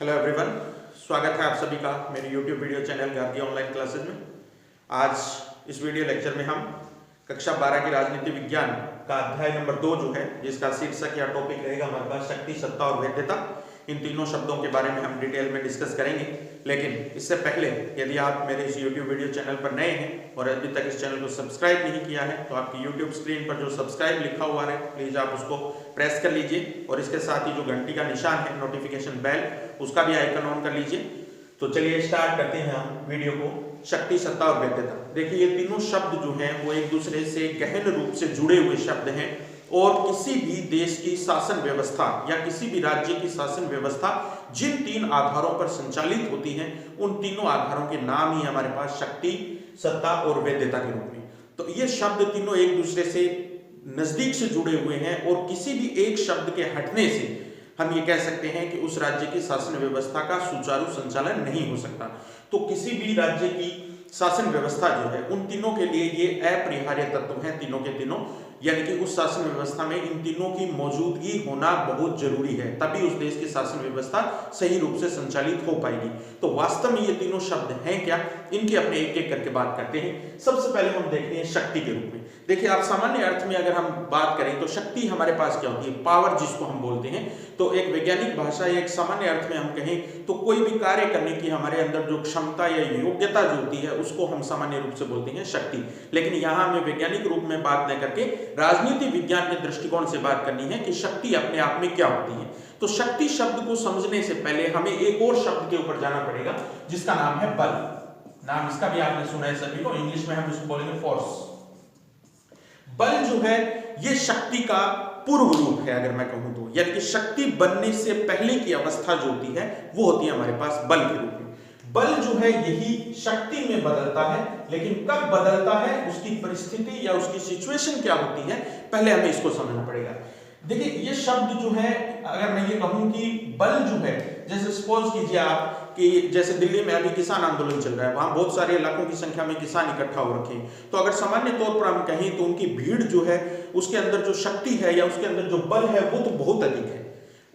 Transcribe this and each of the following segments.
Hello everyone, स्वागत है आप सभी का मेरे YouTube video channel Gargi online classes में। आज इस वीडियो लेक्चर में हम कक्षा 12 की राजनीति विज्ञान का अध्याय नंबर 2 जो है, जिसका शीर्षक या टॉपिक रहेगा हमारे पास शक्ति, सत्ता और वैधता, इन तीनों शब्दों के बारे में हम डिटेल में डिस्कस करेंगे। लेकिन इससे पहले यदि आप मेरे इस YouTube वीडियो चैनल पर नए हैं और अभी तक इस चैनल को सब्सक्राइब नहीं किया है तो आपकी YouTube स्क्रीन पर जो सब्सक्राइब लिखा हुआ है प्लीज आप उसको प्रेस कर लीजिए और इसके साथ ही जो घंटी का निशान है नोटिफिकेशन बेल, उसका भी आइकन ऑन कर लीजिए। तो चलिए स्टार्ट करते हैं हम वीडियो को। शक्ति, सत्ता और वैधता, देखिए ये तीनों शब्द जो हैं वो एक दूसरे से गहन रूप से जुड़े हुए शब्द हैं और किसी भी देश की शासन व्यवस्था या किसी भी राज्य की शासन व्यवस्था जिन तीन आधारों पर संचालित होती है उन तीनों आधारों के नाम ही हमारे पास शक्ति, सत्ता और वैधता के रूप में। तो ये शब्द तीनों एक दूसरे से नजदीक से जुड़े हुए हैं और किसी भी एक शब्द के हटने से हम ये कह सकते हैं कि उस राज्य की शासन व्यवस्था का सुचारू संचालन नहीं हो सकता। तो किसी भी राज्य की शासन व्यवस्था जो है उन तीनों के लिए ये अपरिहार्य तत्व हैं, तीनों के तीनों, यानी कि उस शासन व्यवस्था में इन तीनों की मौजूदगी होना बहुत जरूरी है, तभी उस देश की शासन व्यवस्था सही रूप से संचालित हो पाएगी। तो वास्तव में ये तीनों शब्द हैं क्या, इनके अपने एक एक करके बात करते हैं। सबसे पहले हम देखते हैं शक्ति के रूप में। देखिए आप सामान्य अर्थ में अगर हम बात करें तो शक्ति हमारे पास क्या होती है, पावर जिसको हम बोलते हैं। तो एक वैज्ञानिक भाषा या एक सामान्य अर्थ में हम कहें तो कोई भी कार्य करने की हमारे अंदर जो क्षमता या योग्यता जो होती है उसको हम सामान्य रूप से बोलते हैं शक्ति। लेकिन यहाँ हमें वैज्ञानिक रूप में बात न करके राजनीति विज्ञान के दृष्टिकोण से बात करनी है कि शक्ति अपने आप में क्या होती है। तो शक्ति शब्द को समझने से पहले हमें एक और शब्द के ऊपर जाना पड़ेगा जिसका नाम है बल। नाम इसका भी आपने सुना है सभी को, इंग्लिश में हम इसको बोलेंगे फोर्स। बल जो है ये शक्ति का पूर्व रूप है अगर मैं कहूं तो, यानी कि शक्ति बनने से पहले की अवस्था जो होती है वो होती है हमारे पास बल के रूप में। बल जो है यही शक्ति में बदलता है, लेकिन कब बदलता है, उसकी परिस्थिति या उसकी सिचुएशन क्या होती है, पहले हमें इसको समझना पड़ेगा। देखिए ये शब्द जो है, अगर मैं ये कहूं कि बल जो है, जैसे सपोज कीजिए आप कि जैसे दिल्ली में अभी किसान आंदोलन चल रहा है, वहां बहुत सारे लाखों की संख्या में किसान इकट्ठा हो रखे हैं। तो अगर सामान्य तौर पर हम कहें तो उनकी भीड़ जो है उसके अंदर जो शक्ति है या उसके अंदर जो बल है वो तो बहुत अधिक है।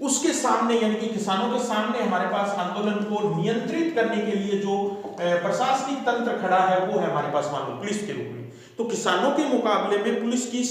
उसके सामने यानी कि किसानों के सामने हमारे पास आंदोलन को नियंत्रित करने के लिए जो प्रशासनिक तंत्र खड़ा है वो है हमारे पास मान लो पुलिस के रूप में। तो किसानों के मुकाबले में पुलिस की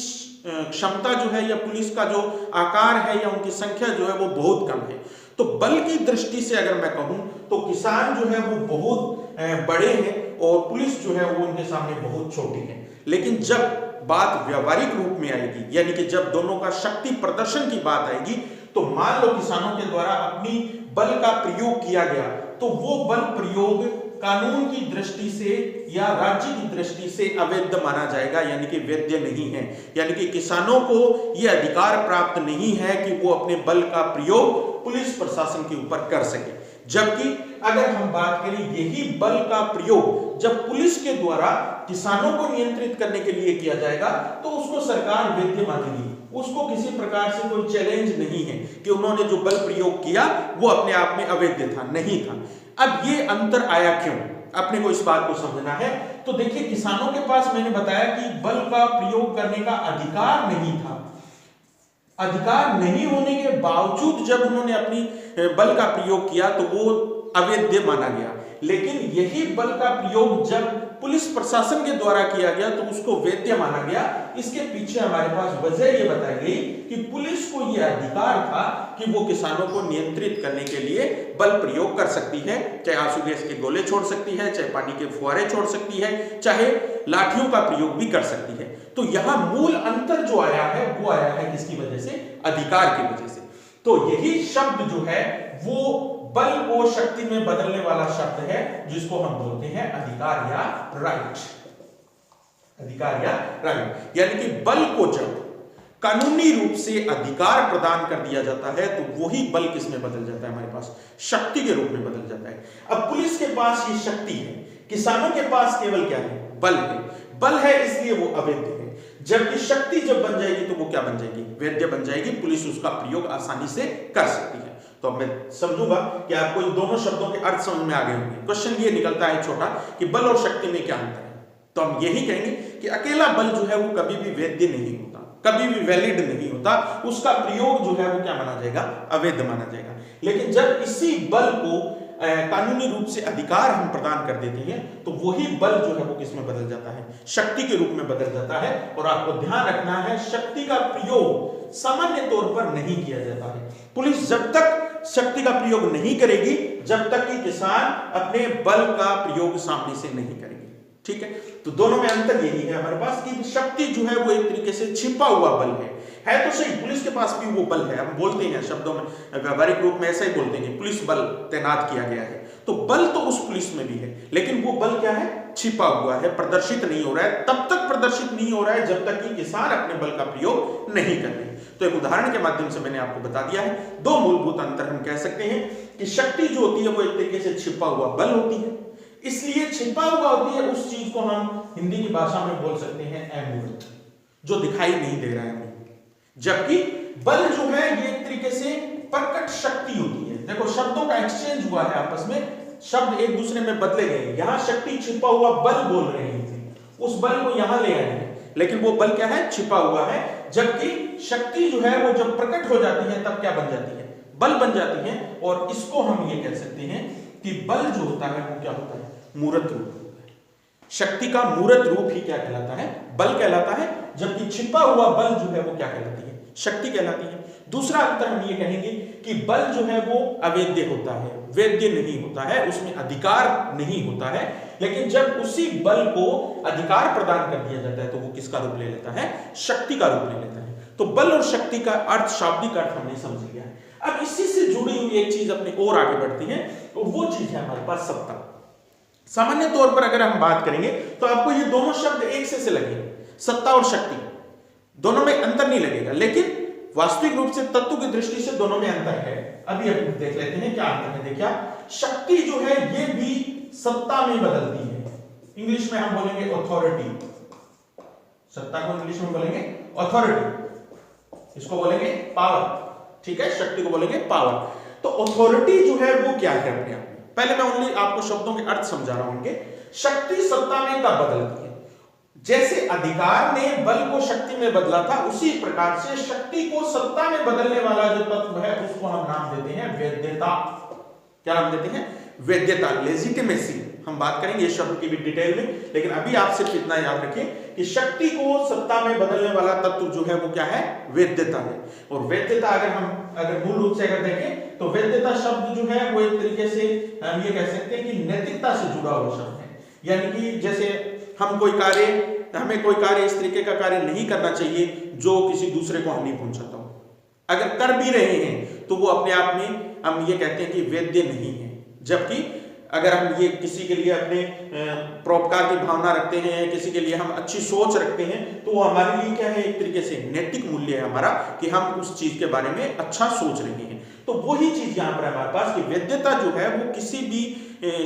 क्षमता जो है या पुलिस का जो आकार है या उनकी संख्या जो है वो बहुत कम है। तो बल की दृष्टि से अगर मैं कहूं तो किसान जो है वो बहुत बड़े हैं और पुलिस जो है वो उनके सामने बहुत छोटी है। लेकिन जब बात व्यवहारिक रूप में आएगी, यानी कि जब दोनों का शक्ति प्रदर्शन की बात आएगी, तो मान लो किसानों के द्वारा अपनी बल का प्रयोग किया गया तो वो बल प्रयोग कानून की दृष्टि से या राज्य की दृष्टि से अवैध माना जाएगा, यानी कि वैध नहीं है। यानी कि किसानों को यह अधिकार प्राप्त नहीं है कि वो अपने बल का प्रयोग पुलिस प्रशासन के ऊपर कर सके। जबकि अगर हम बात करें यही बल का प्रयोग जब पुलिस के द्वारा किसानों को नियंत्रित करने के लिए किया जाएगा तो उसको सरकार वैध मानेगी, उसको किसी प्रकार से कोई चैलेंज नहीं है कि उन्होंने जो बल प्रयोग किया वो अपने आप में अवैध था, नहीं था। अब ये अंतर आया क्यों, अपने को इस बात को समझना है। तो देखिए किसानों के पास मैंने बताया कि बल का प्रयोग करने का अधिकार नहीं था। अधिकार नहीं होने के बावजूद जब उन्होंने अपनी बल का प्रयोग किया तो वो अवैध माना गया। लेकिन यही बल का प्रयोग जब पुलिस प्रशासन के द्वारा किया गया तो उसको वैध माना गया। इसके पीछे हमारे पास वजह ये बताई गई कि पुलिस को यह अधिकार था कि वो किसानों को नियंत्रित करने के लिए बल प्रयोग कर सकती है, चाहे आंसू गैस के गोले छोड़ सकती है, चाहे पानी के फुहारे छोड़ सकती है, चाहे लाठियों का प्रयोग भी कर सकती है। तो यहां मूल अंतर जो आया है वो आया है किसकी वजह से, अधिकार की वजह से। तो यही शब्द जो है वो बल को शक्ति में बदलने वाला शब्द है जिसको हम बोलते हैं अधिकार या राइट। अधिकार या राइट, यानी कि बल को जब कानूनी रूप से अधिकार प्रदान कर दिया जाता है तो वही बल किस में बदल जाता है, हमारे पास शक्ति के रूप में बदल जाता है। अब पुलिस के पास ये शक्ति है, किसानों के पास केवल क्या है, बल है। बल है इसलिए वो अवैध है, जबकि शक्ति जब बन जाएगी तो वो क्या बन जाएगी, वैध बन जाएगी, पुलिस उसका प्रयोग आसानी से कर सकती है। तो अब मैं समझूंगा कि आपको इन दोनों शब्दों के अर्थ समझ में आ गए होंगे। क्वेश्चन ये निकलता है छोटा कि बल और शक्ति में क्या अंतर है। तो हम यही कहेंगे कि अकेला बल जो है वो कभी भी वैध नहीं होता। कभी भी वैलिड नहीं होता, उसका प्रयोग जो है वो क्या माना जाएगा, अवैध माना जाएगा। लेकिन जब इसी बल को कानूनी रूप से अधिकार हम प्रदान कर देते हैं तो वही बल जो है वो किसमें बदल जाता है, शक्ति के रूप में बदल जाता है। और आपको ध्यान रखना है शक्ति का प्रयोग सामान्य तौर पर नहीं किया जाता है। पुलिस जब तक शक्ति का प्रयोग नहीं करेगी जब तक कि किसान अपने बल का प्रयोग सामने से नहीं करेगी। ठीक है, तो दोनों में अंतर यही है हमारे पास कि शक्ति जो है वो एक तरीके से छिपा हुआ बल है तो सही, पुलिस के पास भी वो बल है। हम बोलते हैं शब्दों में, व्यवहारिक रूप में ऐसा ही बोलते हैं, पुलिस बल तैनात किया गया है। तो बल तो उस पुलिस में भी है, लेकिन वो बल क्या है, छिपा हुआ है, प्रदर्शित नहीं हो रहा है। तब तक प्रदर्शित नहीं हो रहा है जब तक कि किसान अपने बल का प्रयोग नहीं कर रहे। तो एक उदाहरण के माध्यम से मैंने आपको बता दिया है। दो मूलभूत अंतर हम कह सकते हैं कि शक्ति जो होती है वो एक तरीके से छिपा हुआ बल होती है, इसलिए छिपा हुआ होती है उस चीज को हम हिंदी की भाषा में बोल सकते हैं अमूर्त, जो दिखाई नहीं दे रहा है हमें। जबकि बल जो है ये एक तरीके से प्रकट शक्ति होती है। देखो शब्दों का एक्सचेंज हुआ है आपस में, शब्द एक दूसरे में बदले गए। यहां शक्ति छिपा हुआ बल बोल रही थी, उस बल को यहां ले आए हैं, लेकिन वो बल क्या है, छिपा हुआ है। जबकि शक्ति जो है वो जब प्रकट हो जाती है तब क्या बन जाती है, बल बन जाती है। और इसको हम ये कह सकते हैं कि बल जो होता है वो क्या होता है, मूर्त रूप होता है। शक्ति का मूर्त रूप ही क्या कहलाता है, बल कहलाता है। जबकि छिपा हुआ बल जो है वो क्या कहलाती है, शक्ति कहलाती है। दूसरा अंतर हम ये कहेंगे कि बल जो है वो अवैध होता है, वैध नहीं होता है, उसमें अधिकार नहीं होता है। लेकिन जब उसी बल को अधिकार प्रदान कर दिया जाता है तो वो किसका रूप ले लेता है, शक्ति का रूप ले लेता है। तो बल और शक्ति का अर्थ, शाब्दिक अर्थ हमने समझ लिया है। अब इसी से जुड़ी हुई एक चीज अपनी और आगे बढ़ती है, तो वो चीज है हमारे पास सत्ता। सामान्य तौर पर अगर हम बात करेंगे तो आपको ये दोनों शब्द एक से लगेंगे, सत्ता और शक्ति, दोनों में अंतर नहीं लगेगा। लेकिन वास्तविक रूप से तत्व की दृष्टि से दोनों में अंतर है। अभी हम देख लेते हैं क्या अंतर है। देखिए, शक्ति जो है ये भी सत्ता में बदलती है। इंग्लिश में हम बोलेंगे अथॉरिटी, सत्ता को इंग्लिश में बोलेंगे अथॉरिटी, इसको बोलेंगे पावर। ठीक है, शक्ति को बोलेंगे पावर। तो अथॉरिटी जो है वो क्या है अपने आप में, पहले मैं ओनली आपको शब्दों के अर्थ समझा रहा हूं। शक्ति सत्ता में कब बदलती है, जैसे अधिकार ने बल को शक्ति में बदला था, उसी प्रकार से शक्ति को सत्ता में बदलने वाला जो तत्व है उसको हम नाम देते हैं वैधता। क्या नाम देते हैं, वैधता, लेजिटिमेसी। हम बात करेंगे इस शब्द की भी डिटेल में, लेकिन अभी आप सिर्फ इतना याद रखें कि शक्ति को सत्ता में बदलने वाला तत्व जो है वो क्या है, वैधता है। और वैधता अगर मूल रूप से अगर देखें तो वैधता शब्द जो है वो एक तरीके से हम ये कह सकते हैं कि नैतिकता से जुड़ा हुआ शब्द है। यानी कि जैसे हमें कोई कार्य इस तरीके का कार्य नहीं करना चाहिए जो किसी दूसरे को हानि पहुंचाता हो। अगर कर भी रहे हैं तो वो अपने आप में हम ये कहते हैं कि वैध नहीं है। जबकि अगर हम ये किसी के लिए अपने परोपकार की भावना रखते हैं, किसी के लिए हम अच्छी सोच रखते हैं, तो वो हमारे लिए क्या है, एक तरीके से नैतिक मूल्य है हमारा कि हम उस चीज के बारे में अच्छा सोच रहे हैं। तो वही चीज यहाँ पर हमारे पास कि वैधता जो है वो किसी भी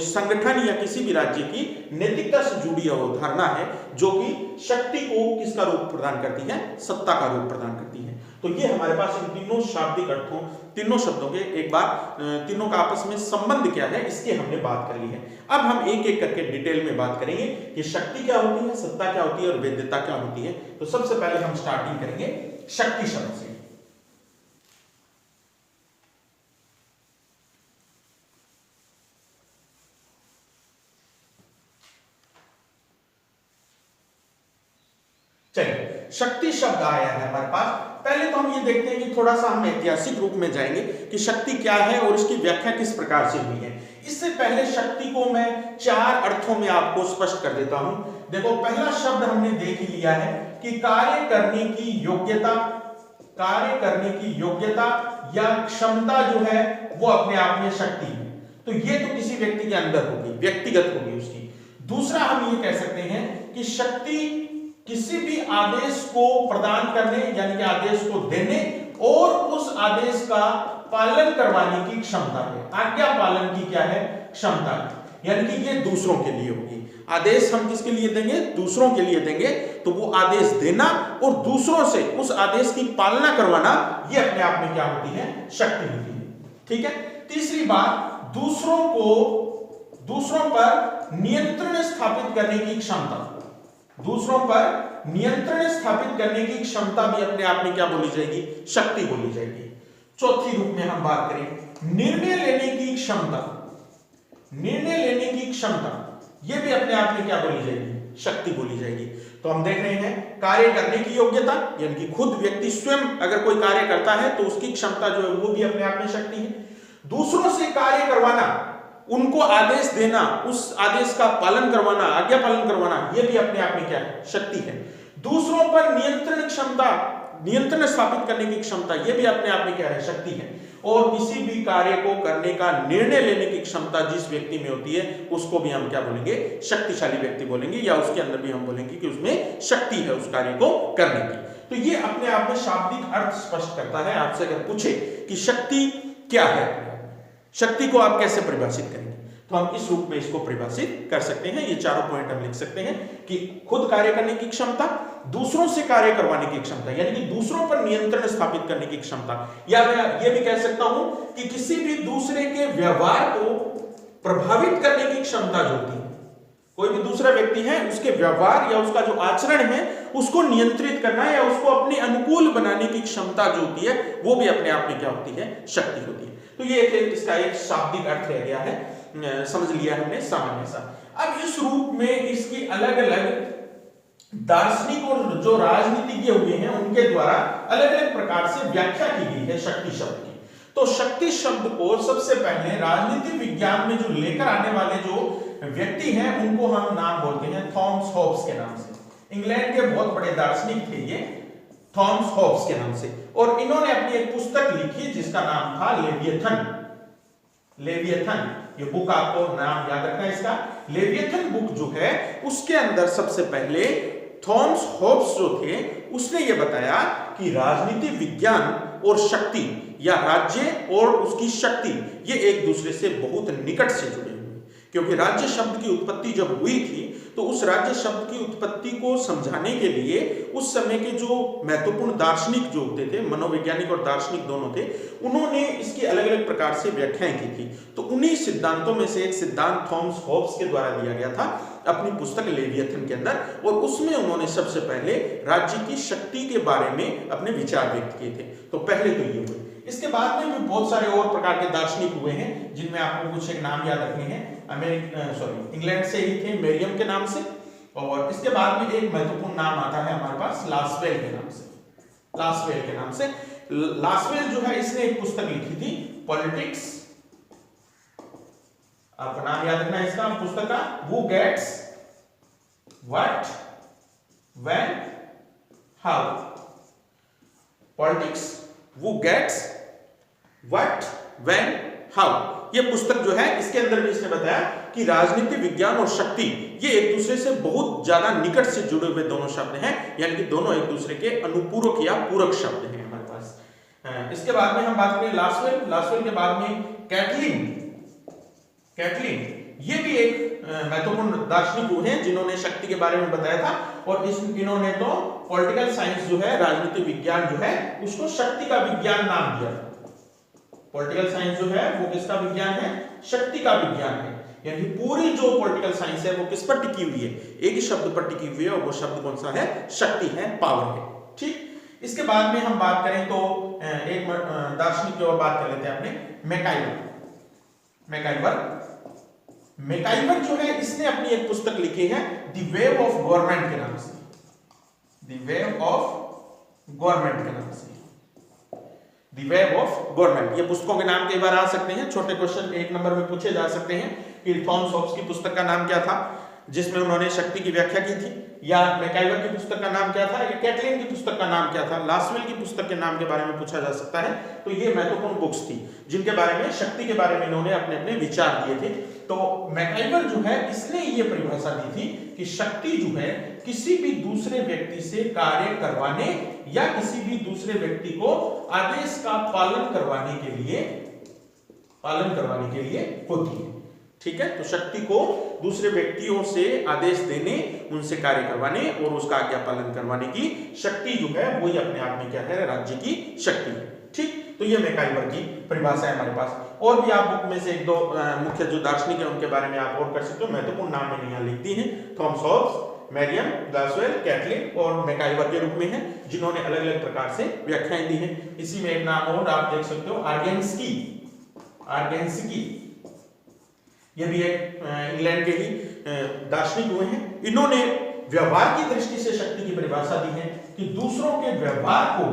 संगठन या किसी भी राज्य की नैतिकता से जुड़ी अवधारणा है, जो कि शक्ति को किसका रूप प्रदान करती है, सत्ता का रूप प्रदान करती है। तो ये हमारे पास इन तीनों शाब्दिक अर्थों, तीनों शब्दों के एक बार तीनों का आपस में संबंध क्या है इसकी हमने बात कर ली है। अब हम एक एक करके डिटेल में बात करेंगे कि शक्ति क्या होती है, सत्ता क्या होती है और वैधता क्या होती है। तो सबसे पहले हम स्टार्टिंग करेंगे शक्ति शब्द से। चलिए, शक्ति शब्द आया है हमारे पास। पहले तो हम ये देखते हैं कि थोड़ा सा हम ऐतिहासिक रूप में जाएंगे कि शक्ति क्या है और इसकी व्याख्या किस प्रकार से हुई है। इससे पहले शक्ति को मैं चार अर्थों में आपको स्पष्ट कर देता हूं। देखो, पहला शब्द हमने देख लिया है कि कार्य करने की योग्यता, कार्य करने की योग्यता या क्षमता जो है वो अपने आप में शक्ति है। तो ये तो किसी व्यक्ति के अंदर होगी, व्यक्तिगत होगी उसकी। दूसरा हम ये कह सकते हैं कि शक्ति किसी भी आदेश को प्रदान करने यानी कि आदेश को देने और उस आदेश का पालन करवाने की क्षमता है। आज्ञा पालन की क्या है, क्षमता है। यानी कि ये दूसरों के लिए होगी। आदेश हम किसके लिए देंगे, दूसरों के लिए देंगे, तो वो आदेश देना और दूसरों से उस आदेश की पालना करवाना, ये अपने आप में क्या होती है, शक्ति होती है। ठीक है। तीसरी बात, दूसरों पर नियंत्रण स्थापित करने की क्षमता, दूसरों पर नियंत्रण स्थापित करने की क्षमता भी अपने आप में क्या बोली जाएगी, शक्ति बोली जाएगी। चौथी रूप में हम बात करें निर्णय लेने की क्षमता, निर्णय लेने की क्षमता यह भी अपने आप में क्या बोली जाएगी, शक्ति बोली जाएगी। तो हम देख रहे हैं कार्य करने की योग्यता, यानी कि खुद व्यक्ति स्वयं अगर कोई कार्य करता है तो उसकी क्षमता जो है वो भी अपने आप में शक्ति है। दूसरों से कार्य करवाना, उनको आदेश देना, उस आदेश का पालन करवाना, आज्ञा पालन करवाना, यह भी अपने आप में क्या है, शक्ति है। दूसरों पर नियंत्रण क्षमता, नियंत्रण स्थापित करने की क्षमता, यह भी अपने आप में क्या है, शक्ति है। और किसी भी कार्य को करने का निर्णय लेने की क्षमता जिस व्यक्ति में होती है उसको भी हम क्या बोलेंगे, शक्तिशाली व्यक्ति बोलेंगे, या उसके अंदर भी हम बोलेंगे कि उसमें शक्ति है उस कार्य को करने की। तो ये अपने आप में शाब्दिक अर्थ स्पष्ट करता है। आपसे अगर पूछे कि शक्ति क्या है, शक्ति को आप कैसे परिभाषित करेंगे, तो हम इस रूप में इसको परिभाषित कर सकते हैं। ये चारों पॉइंट हम लिख सकते हैं कि खुद कार्य करने की क्षमता, दूसरों से कार्य करवाने की क्षमता, यानी कि दूसरों पर नियंत्रण स्थापित करने की क्षमता, या मैं ये भी कह सकता हूं कि किसी भी दूसरे के व्यवहार को प्रभावित करने की क्षमता जो होती है, कोई भी दूसरा व्यक्ति है उसके व्यवहार या उसका जो आचरण है उसको नियंत्रित करना या उसको अपने अनुकूल बनाने की क्षमता जो होती है वो भी अपने आप में क्या होती है, शक्ति होती है। तो ये इसका एक शाब्दिक अर्थ रह गया है, समझ लिया हमने सामान्य सा। अब इस रूप में इसकी अलग अलग दार्शनिक और जो राजनीतिज्ञ हुए हैं उनके द्वारा अलग अलग प्रकार से व्याख्या की गई है शक्ति शब्द की। तो शक्ति शब्द को सबसे पहले राजनीति विज्ञान में जो लेकर आने वाले जो व्यक्ति हैं उनको हम नाम बोलते हैं थॉमस हॉब्स के नाम से। इंग्लैंड के बहुत बड़े दार्शनिक थे ये, थॉमस हॉब्स के नाम से। और इन्होंने अपनी एक पुस्तक लिखी जिसका नाम था लेवियथन। लेवियथन, ये बुक आपको नाम याद रखना है इसका। लेवियथन बुक जो है उसके अंदर सबसे पहले थॉमस हॉब्स जो थे उसने ये बताया कि राजनीति विज्ञान और शक्ति या राज्य और उसकी शक्ति ये एक दूसरे से बहुत निकट से जुड़े हुए, क्योंकि राज्य शब्द की उत्पत्ति जब हुई थी तो उस राज्य शब्द की उत्पत्ति को समझाने के लिए उस समय के जो महत्वपूर्ण दार्शनिक जो होते थे, मनोवैज्ञानिक और दार्शनिक दोनों थे, उन्होंने इसकी अलग अलग प्रकार से व्याख्याएं की थी। तो उन्हीं सिद्धांतों में से एक सिद्धांत थॉमस हॉब्स के द्वारा दिया गया था अपनी पुस्तक लेवियथन के अंदर, और उसमें उन्होंने सबसे पहले राज्य की शक्ति के बारे में अपने विचार व्यक्त किए थे। तो पहले तो ये हुए। इसके बाद में भी बहुत सारे और प्रकार के दार्शनिक हुए हैं जिनमें आपको कुछ एक नाम याद रखने हैं। इंग्लैंड से ही थे, मेरियम के नाम से। और इसके बाद में एक महत्वपूर्ण नाम आता है हमारे पास लासवेल के नाम से। लासवेल के नाम से, लासवेल जो है इसने एक पुस्तक लिखी थी पॉलिटिक्स, आपको नाम याद रखना है इसका पुस्तक का, who gets what when how. Politics, who gets what when how, ये पुस्तक जो है इसके अंदर भी इसने बताया कि राजनीति विज्ञान और शक्ति ये एक दूसरे से बहुत ज्यादा निकट से जुड़े हुए दोनों शब्द हैं, यानी कि दोनों एक दूसरे के अनुपूरक या पूरक शब्द हैं हमारे पास। इसके बाद में हम बात करें लासवेल। लासवेल के बाद में कैटलिन। कैटलिन ये भी एक महत्वपूर्ण दार्शनिक हुए हैं जिन्होंने शक्ति के बारे में बताया था। और इन्होंने तो पॉलिटिकल साइंस जो है, राजनीतिक विज्ञान जो है, उसको शक्ति का विज्ञान नाम दिया। पॉलिटिकल साइंस जो है वो किसका विज्ञान है, शक्ति का विज्ञान है। यानी पूरी जो पॉलिटिकल साइंस है वो किस पर टिकी हुई है, एक ही शब्द पर टिकी हुई है, और वो शब्द कौन सा है, शक्ति है, पावर है। ठीक। इसके बाद में हम बात करें तो एक दार्शनिक की और बात कर लेते हैं अपने, मैकाइवर। मैकाइवर मैकाइवर जो है इसने अपनी एक पुस्तक लिखी है द वेव ऑफ गवर्नमेंट के नाम से। द वेव ऑफ गवर्नमेंट के नाम से, द वेव ऑफ गवर्नमेंट। ये पुस्तकों के नाम कई बार आ सकते हैं, छोटे क्वेश्चन 1 नंबर में पूछे जा सकते हैं कि थॉमस हॉब्स की पुस्तक का नाम क्या था जिसमें उन्होंने शक्ति की व्याख्या की थी, या मैकाइवर की पुस्तक का नाम क्या था, या कैटलिन की पुस्तक का नाम क्या था, लासवेल की पुस्तक के नाम के बारे में पूछा जा सकता है। तो ये महत्वपूर्ण बुक्स थी जिनके बारे में, शक्ति के बारे में इन्होंने अपने अपने विचार दिए थे। तो मैकाइवर जो है इसने ये परिभाषा दी थी कि शक्ति जो है किसी भी दूसरे व्यक्ति से कार्य करवाने या किसी भी दूसरे व्यक्ति को आदेश का पालन करवाने के लिए होती है। ठीक है। तो शक्ति को दूसरे व्यक्तियों से आदेश देने, उनसे कार्य करवाने और उसका आज्ञा पालन करवाने की शक्ति जो है वही अपने आप में क्या है, राज्य की शक्ति है। ठीक। तो ये मैकाइवर की परिभाषा है हमारे पास। और भी आप बुक में से 1-2 मुख्य जो दार्शनिक है उनके बारे में आप और कर सकते हो, महत्वपूर्ण नाम मैंने यहाँ लिख दी है, थॉमस हॉब्स, मैरियम, ग्लासवेल, कैटलिन और मैकाइवर के रूप में है, जिन्होंने अलग अलग प्रकार से व्याख्याएं दी हैं। इसी में एक नाम और आप देख सकते हो, आर्गेन्स्की, ये भी एक इंग्लैंड के ही दार्शनिक हुए हैं। इन्होंने व्यवहार की दृष्टि से शक्ति की परिभाषा दी है कि दूसरों के व्यवहार को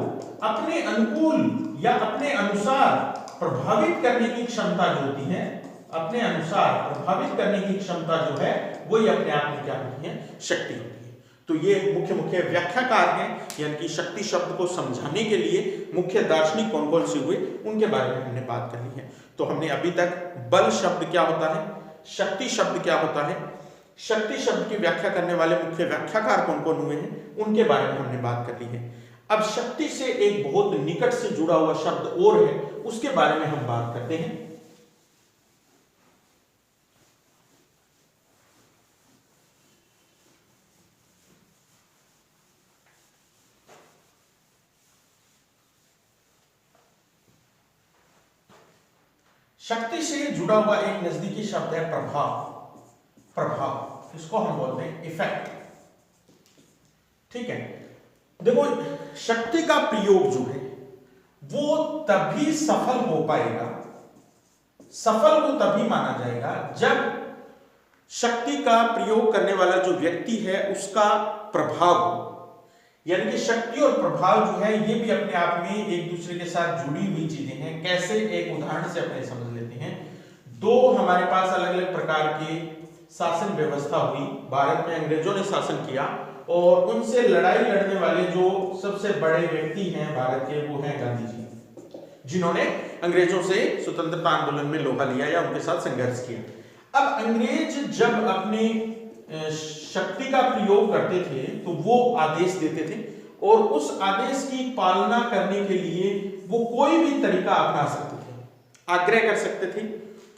अपने अनुकूल या अपने अनुसार प्रभावित करने की क्षमता जो होती है, अपने अनुसार प्रभावित करने की क्षमता जो है, वो ही अपने आप में क्या होती है, शक्ति होती है। तो ये मुख्य मुख्य व्याख्याकार हैं, यानी कि शक्ति शब्द को समझाने के लिए मुख्य दार्शनिक कौन कौन से हुए, उनके बारे में हमने बात कर ली है। तो हमने अभी तक बल शब्द क्या होता है, शक्ति शब्द क्या होता है, शक्ति शब्द की व्याख्या करने वाले मुख्य व्याख्याकार कौन कौन हुए हैं, उनके बारे में हमने बात कर ली है। अब शक्ति से एक बहुत निकट से जुड़ा हुआ शब्द और है, उसके बारे में हम बात करते हैं। शक्ति से जुड़ा हुआ एक नजदीकी शब्द है प्रभाव। प्रभाव, इसको हम बोलते हैं इफेक्ट। ठीक है, देखो शक्ति का प्रयोग जो है वो तभी सफल हो पाएगा, सफल वो तभी माना जाएगा जब शक्ति का प्रयोग करने वाला जो व्यक्ति है उसका प्रभाव हो। यानी कि शक्ति और प्रभाव जो है ये भी अपने आप में एक दूसरे के साथ जुड़ी हुई चीजें हैं। कैसे, एक उदाहरण से अपने समझ लेते हैं। दो हमारे पास अलग अलग प्रकार की शासन व्यवस्था हुई, भारत में अंग्रेजों ने शासन किया और उनसे लड़ाई लड़ने वाले जो सबसे बड़े व्यक्ति हैं भारत के, वो हैं गांधी जी, जिन्होंने अंग्रेजों से स्वतंत्रता आंदोलन में लोहा लिया या उनके साथ संघर्ष किया। अब अंग्रेज जब अपनी शक्ति का प्रयोग करते थे तो वो आदेश देते थे और उस आदेश की पालना करने के लिए वो कोई भी तरीका अपना सकते थे। आग्रह कर सकते थे,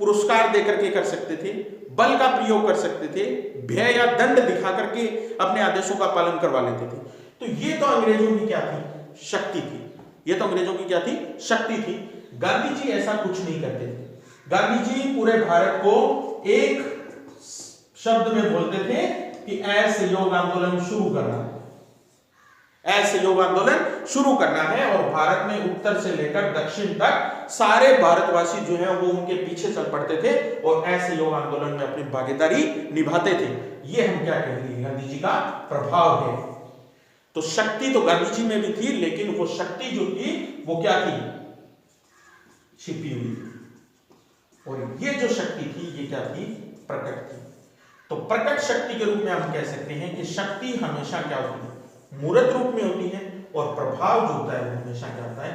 पुरस्कार देकर के कर सकते थे, बल का प्रयोग कर सकते थे, भय या दंड दिखा करके अपने आदेशों का पालन करवा लेते थे। तो ये तो अंग्रेजों की क्या थी, शक्ति थी। ये तो अंग्रेजों की क्या थी, शक्ति थी। गांधी जी ऐसा कुछ नहीं करते थे। गांधी जी पूरे भारत को एक शब्द में बोलते थे कि असहयोग आंदोलन शुरू करना है, असहयोग आंदोलन शुरू करना है। और भारत में उत्तर से लेकर दक्षिण तक सारे भारतवासी जो हैं वो उनके पीछे चल पड़ते थे और असहयोग आंदोलन में अपनी भागीदारी निभाते थे। ये हम क्या कहेंगे, गांधी जी का प्रभाव है। तो शक्ति तो गांधी जी में भी थी, लेकिन वो शक्ति जो थी वो क्या थी, छिपी हुई थी। और ये जो शक्ति थी ये क्या थी, प्रकट थी। तो प्रकट शक्ति के रूप में हम कह सकते हैं कि शक्ति हमेशा क्या होती है, मूर्त रूप में होती है, और प्रभाव जो होता है वो हमेशा क्या होता है,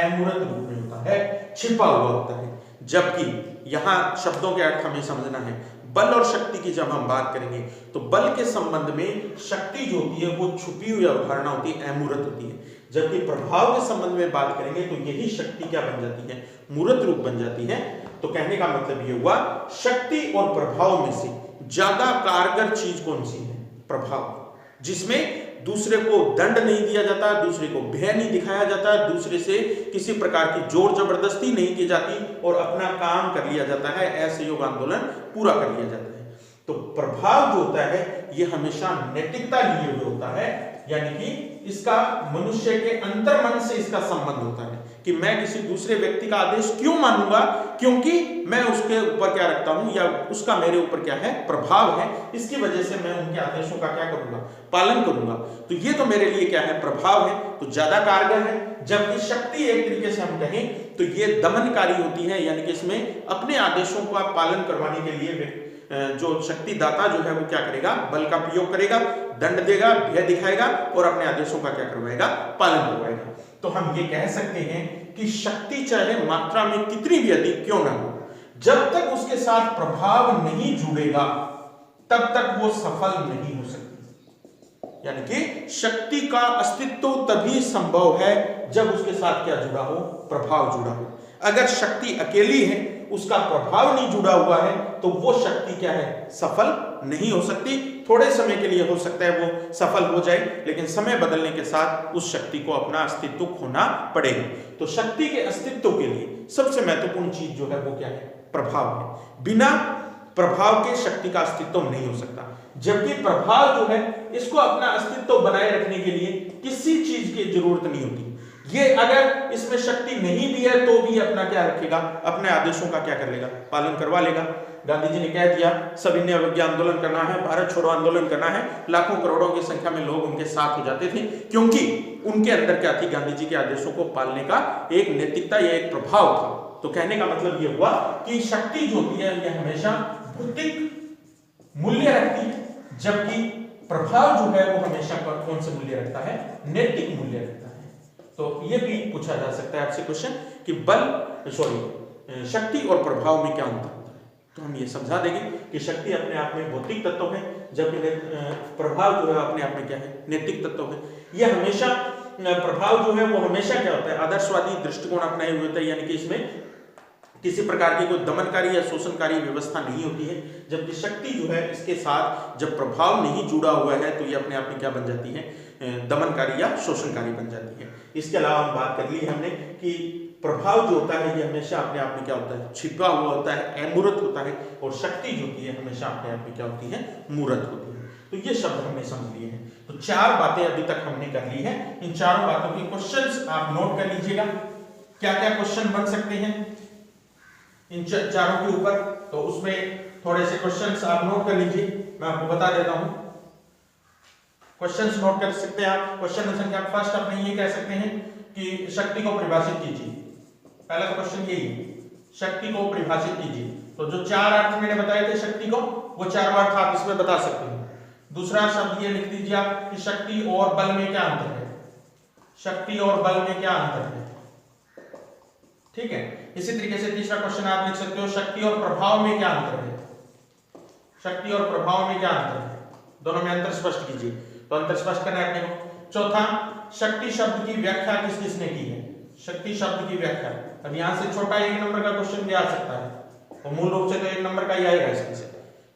अमूर्त रूप में होता है, छिपा हुआ होता है। जबकि यहां शब्दों के अर्थ हमें समझना है। बल और शक्ति की जब हम बात करेंगे तो बल के संबंध में शक्ति जो होती है वो छुपी हुई अवधारणा होती है, अमूर्त होती है। जबकि प्रभाव के संबंध में बात करेंगे तो यही शक्ति क्या बन जाती है, मूर्त रूप बन जाती है। तो कहने का मतलब ये हुआ, शक्ति और प्रभाव में से ज्यादा कारगर चीज कौन सी है, प्रभाव, जिसमें दूसरे को दंड नहीं दिया जाता, दूसरे को भय नहीं दिखाया जाता, दूसरे से किसी प्रकार की जोर जबरदस्ती नहीं की जाती और अपना काम कर लिया जाता है, असहयोग आंदोलन पूरा कर लिया जाता है। तो प्रभाव जो होता है ये हमेशा नैतिकता लिए हुए होता है, यानी कि इसका मनुष्य के अंतर्मन से इसका संबंध होता है कि मैं किसी दूसरे व्यक्ति का आदेश क्यों मानूंगा, क्योंकि मैं उसके ऊपर क्या रखता हूं या उसका मेरे ऊपर क्या है, प्रभाव है। इसकी वजह से मैं उनके आदेशों का क्या करूंगा, पालन करूंगा। तो ये तो मेरे लिए क्या है, प्रभाव है, तो ज्यादा कारगर है। जबकि शक्ति एक तरीके से हम कहें तो ये दमनकारी होती है, यानी कि इसमें अपने आदेशों का पालन करवाने के लिए जो शक्ति दाता जो है वो क्या करेगा, बल का प्रयोग करेगा, दंड देगा, भय दिखाएगा और अपने आदेशों का क्या करवाएगा, पालन करवाएगा। तो हम ये कह सकते हैं कि शक्ति चाहे मात्रा में कितनी भी अधिक क्यों ना हो, जब तक उसके साथ प्रभाव नहीं जुड़ेगा तब तक वो सफल नहीं हो सकती। यानी कि शक्ति का अस्तित्व तभी संभव है जब उसके साथ क्या जुड़ा हो, प्रभाव जुड़ा हो। अगर शक्ति अकेली है, उसका प्रभाव नहीं जुड़ा हुआ है, तो वो शक्ति क्या है, सफल नहीं हो सकती। थोड़े समय के लिए हो सकता है वो सफल हो जाए, लेकिन समय बदलने के साथ उस शक्ति को अपना अस्तित्व खोना पड़ेगा। तो शक्ति के अस्तित्व के लिए सबसे महत्वपूर्ण चीज जो है वो क्या है, प्रभाव है। बिना प्रभाव के शक्ति का अस्तित्व नहीं हो सकता। जबकि प्रभाव जो है इसको अपना अस्तित्व बनाए रखने के लिए किसी चीज की जरूरत नहीं होती। ये अगर इसमें शक्ति नहीं भी है तो भी अपना क्या रखेगा, अपने आदेशों का क्या कर लेगा, पालन करवा लेगा। गांधी जी ने कह दिया सभी ने अवज्ञा आंदोलन करना है, भारत छोड़ो आंदोलन करना है, लाखों करोड़ों की संख्या में लोग उनके साथ हो जाते थे, क्योंकि उनके अंदर क्या थी, गांधी जी के आदेशों को पालने का एक नैतिकता या एक प्रभाव था। तो कहने का मतलब ये हुआ कि शक्ति जो होती है यह हमेशा भौतिक मूल्य रखती है, जबकि प्रभाव जो है वो हमेशा कौन से मूल्य रखता है, नैतिक मूल्य रखता है। तो ये भी पूछा जा सकता है आपसे क्वेश्चन कि शक्ति और प्रभाव में क्या अंतर होता है। तो हम ये समझा देंगे कि शक्ति अपने आप में भौतिक तत्व है, जबकि प्रभाव जो है अपने आप में क्या है, नैतिक तत्व है। यह हमेशा प्रभाव जो है वो हमेशा क्या होता है, आदर्शवादी दृष्टिकोण अपनाए हुए होता है, यानी कि इसमें किसी प्रकार की कोई दमनकारी या शोषणकारी व्यवस्था नहीं होती है। जबकि शक्ति जो है इसके साथ जब प्रभाव नहीं जुड़ा हुआ है तो ये अपने आप में क्या बन जाती है, दमनकारी या शोषणकारी बन जाती है। इसके अलावा हम बात कर ली हमने कि प्रभाव जो होता है ये हमेशा अपने आप में क्या होता है, छिपा हुआ होता है, अमूर्त होता है, और शक्ति जो होती है हमेशा अपने आप में क्या होती है, मूर्त होती है। तो ये शब्द हमने समझ लिए हैं। तो 4 बातें अभी तक हमने कर ली है। इन चारों बातों के क्वेश्चंस आप नोट कर लीजिएगा, क्या क्या क्वेश्चन बन सकते हैं इन चारों के ऊपर। तो उसमें थोड़े से क्वेश्चंस आप नोट कर लीजिए, मैं आपको बता देता हूं। क्वेश्चंस नोट कर सकते हैं आप। क्वेश्चन संख्या फर्स्ट अपने ये कह सकते हैं कि शक्ति को परिभाषित कीजिए। पहला तो क्वेश्चन यही है, शक्ति को परिभाषित कीजिए। तो जो 4 अर्थ मैंने बताए थे शक्ति को, वो 4 अर्थ आप इसमें बता सकते हो। दूसरा शब्द ये लिख दीजिए आप कि शक्ति और बल में क्या अंतर है, शक्ति और बल में क्या अंतर है, ठीक है। इसी तरीके से तीसरा क्वेश्चन आप लिख सकते हो, शक्ति और प्रभाव में क्या अंतर है, शक्ति और प्रभाव में क्या अंतर है, दोनों में अंतर स्पष्ट कीजिए। तो अंतर स्पष्ट करना है अपने को। चौथा, शक्ति शब्द की व्याख्या किस किसने की है, शक्ति शब्द की व्याख्या। अब यहां से छोटा 1 नंबर का क्वेश्चन भी आ सकता है, तो मूल रूप से तो 1 नंबर का ही आएगा इसमें से।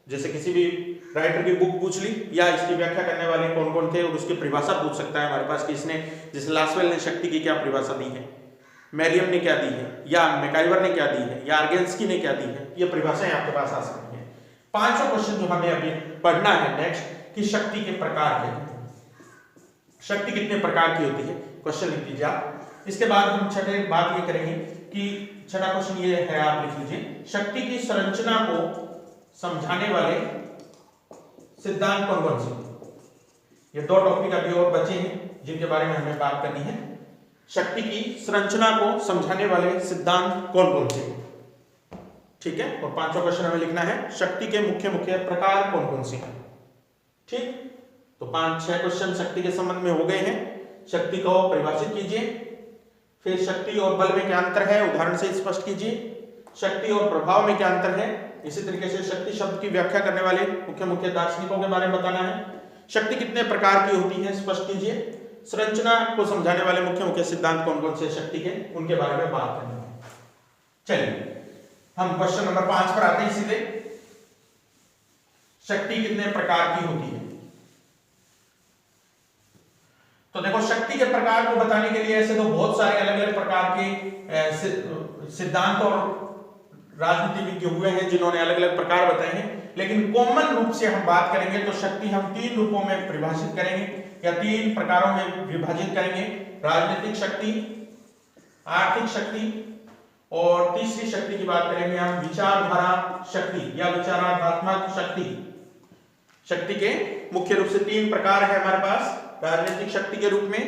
जैसे किसी भी राइटर की बुक पूछ ली, या इसकी व्याख्या करने वाले कौन कौन थे, और उसकी परिभाषा पूछ सकता है हमारे पास कि इसने, जैसे लासवेल ने शक्ति की क्या परिभाषा दी है, मैरियम ने क्या दी है, या मैकाइवर ने क्या दी है, या आर्गेन्स्की ने क्या दी है, ये परिभाषाएं आपके पास आ सकती हैं। पांचवा क्वेश्चन जो हमें अभी पढ़ना है नेक्स्ट, कि शक्ति के प्रकार क्या हैं, शक्ति कितने प्रकार की होती है, क्वेश्चन लिख दीजिए आप। इसके बाद हम छठे बात ये करेंगे कि छठा क्वेश्चन ये है, आप लिख लीजिए, शक्ति की संरचना को समझाने वाले सिद्धांत कौन कौन से। ये 2 टॉपिक अभी और बचे हैं जिनके बारे में हमें बात करनी है। शक्ति की संरचना को समझाने वाले सिद्धांत कौन कौन से, ठीक है। और पांचवा क्वेश्चन हमें लिखना है, शक्ति के मुख्य मुख्य प्रकार कौन कौन से हैं, ठीक। तो 5-6 क्वेश्चन शक्ति के संबंध में हो गए हैं। शक्ति को परिभाषित कीजिए, फिर शक्ति और बल में क्या अंतर है उदाहरण से स्पष्ट कीजिए, शक्ति और प्रभाव में क्या अंतर है, इसी तरीके से शक्ति शब्द की व्याख्या करने वाले मुख्य मुख्य दार्शनिकों के बारे में बताना है, शक्ति कितने प्रकार की होती है स्पष्ट कीजिए, संरचना को समझाने वाले मुख्य मुख्य सिद्धांत कौन कौन से शक्ति के, उनके बारे में बात करनी है। चलिए हम क्वेश्चन नंबर 5 पर आते हैं सीधे। शक्ति कितने प्रकार की होती है। तो देखो, शक्ति के प्रकार को बताने के लिए ऐसे तो बहुत सारे अलग अलग प्रकार के सिद्धांत और राजनीतिविज्ञ हुए हैं जिन्होंने अलग अलग प्रकार बताए हैं, लेकिन कॉमन रूप से हम बात करेंगे तो शक्ति हम 3 रूपों में परिभाषित करेंगे या 3 प्रकारों में विभाजित करेंगे, राजनीतिक शक्ति, आर्थिक शक्ति, और तीसरी शक्ति की बात करेंगे हम विचारधारा शक्ति या विचारात्मक शक्ति। शक्ति के मुख्य रूप से 3 प्रकार है हमारे पास, राजनीतिक शक्ति के रूप में,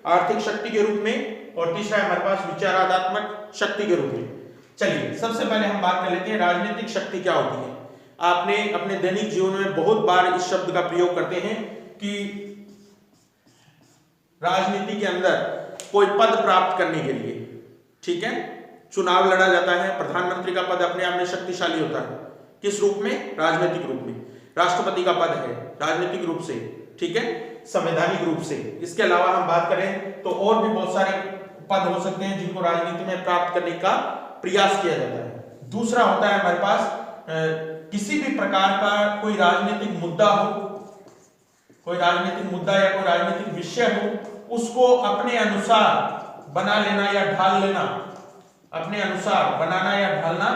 आर्थिक शक्ति के रूप में, और तीसरा हमारे पास विचारात्मक शक्ति के रूप में। चलिए सबसे पहले हम बात कर लेते हैं राजनीतिक शक्ति क्या होती है। आपने अपने दैनिक जीवन में बहुत बार इस शब्द का प्रयोग करते हैं कि राजनीति के अंदर कोई पद प्राप्त करने के लिए, ठीक है, चुनाव लड़ा जाता है। प्रधानमंत्री का पद अपने आप में शक्तिशाली होता है, किस रूप में, राजनीतिक रूप में। राष्ट्रपति का पद है राजनीतिक रूप से, ठीक है, संवैधानिक रूप से। इसके अलावा हम बात करें तो और भी बहुत सारे पद हो सकते हैं जिनको राजनीति में प्राप्त करने का प्रयास किया जाता है। दूसरा होता है हमारे पास किसी भी प्रकार का कोई राजनीतिक मुद्दा हो, कोई राजनीतिक मुद्दा या कोई राजनीतिक विषय हो, उसको अपने अनुसार बना लेना या ढाल लेना, अपने अनुसार बनाना या ढालना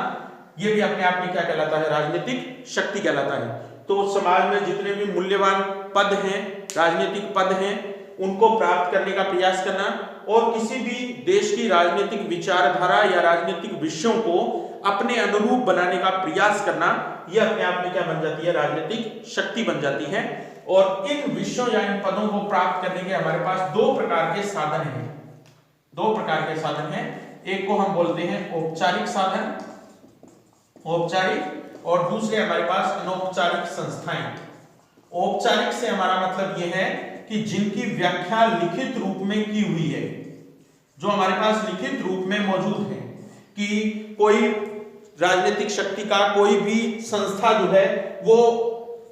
ये भी अपने आप में क्या कहलाता है, राजनीतिक शक्ति कहलाता है। तो समाज में जितने भी मूल्यवान पद हैं, राजनीतिक पद हैं, उनको प्राप्त करने का प्रयास करना और किसी भी देश की राजनीतिक विचारधारा या राजनीतिक विषयों को अपने अनुरूप बनाने का प्रयास करना, यह अपने आप में क्या बन जाती है, राजनीतिक शक्ति बन जाती है। और इन विषयों या इन पदों को प्राप्त करने के हमारे पास दो प्रकार के साधन हैं, दो प्रकार के साधन हैं। एक को हम बोलते हैं औपचारिक साधन, औपचारिक, और दूसरे हमारे पास अनौपचारिक संस्थाएं। औपचारिक से हमारा मतलब यह है कि जिनकी व्याख्या लिखित रूप में की हुई है, जो हमारे पास लिखित रूप में मौजूद है कि कोई राजनीतिक शक्ति का कोई भी संस्था जो है वो